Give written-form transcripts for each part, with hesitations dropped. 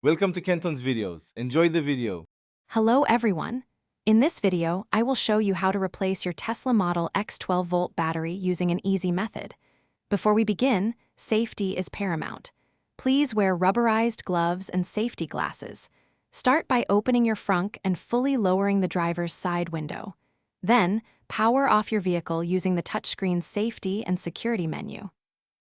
Welcome to Kenton's videos. Enjoy the video. Hello everyone! In this video, I will show you how to replace your Tesla Model X 12-volt battery using an easy method. Before we begin, safety is paramount. Please wear rubberized gloves and safety glasses. Start by opening your frunk and fully lowering the driver's side window. Then, power off your vehicle using the touchscreen's safety and security menu.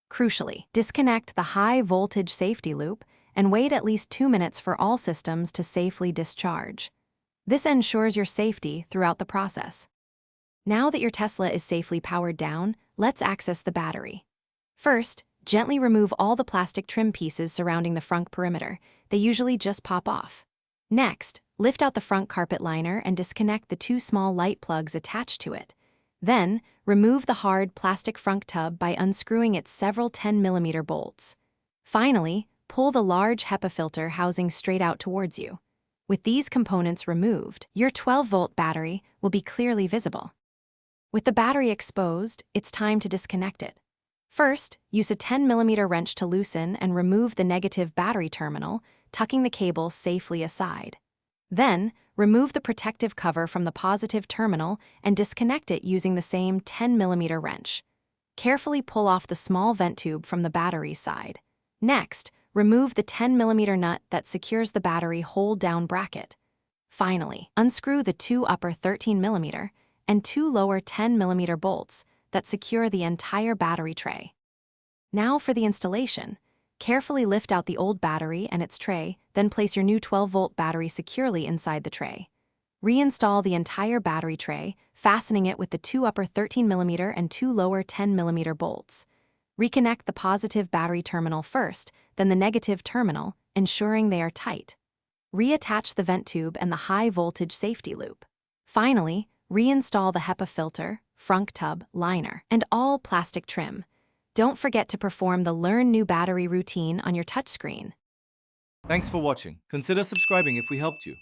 Crucially, disconnect the high-voltage safety loop and wait at least 2 minutes for all systems to safely discharge. This ensures your safety throughout the process. Now that your Tesla is safely powered down, let's access the battery. First, gently remove all the plastic trim pieces surrounding the frunk perimeter. They usually just pop off. Next, lift out the front carpet liner and disconnect the 2 small light plugs attached to it. Then, remove the hard plastic frunk tub by unscrewing its several 10mm bolts. Finally, pull the large HEPA filter housing straight out towards you. With these components removed, your 12-volt battery will be clearly visible. With the battery exposed, it's time to disconnect it. First, use a 10mm wrench to loosen and remove the negative battery terminal, tucking the cable safely aside. Then, remove the protective cover from the positive terminal and disconnect it using the same 10mm wrench. Carefully pull off the small vent tube from the battery side. Next, remove the 10mm nut that secures the battery hold-down bracket. Finally, unscrew the 2 upper 13mm and 2 lower 10mm bolts that secure the entire battery tray. Now for the installation. Carefully lift out the old battery and its tray, then place your new 12-volt battery securely inside the tray. Reinstall the entire battery tray, fastening it with the 2 upper 13mm and 2 lower 10mm bolts. Reconnect the positive battery terminal first, then the negative terminal, ensuring they are tight. Reattach the vent tube and the high-voltage safety loop. Finally, reinstall the HEPA filter, frunk tub, liner, and all plastic trim. Don't forget to perform the Learn New Battery routine on your touchscreen. Thanks for watching. Consider subscribing if we helped you.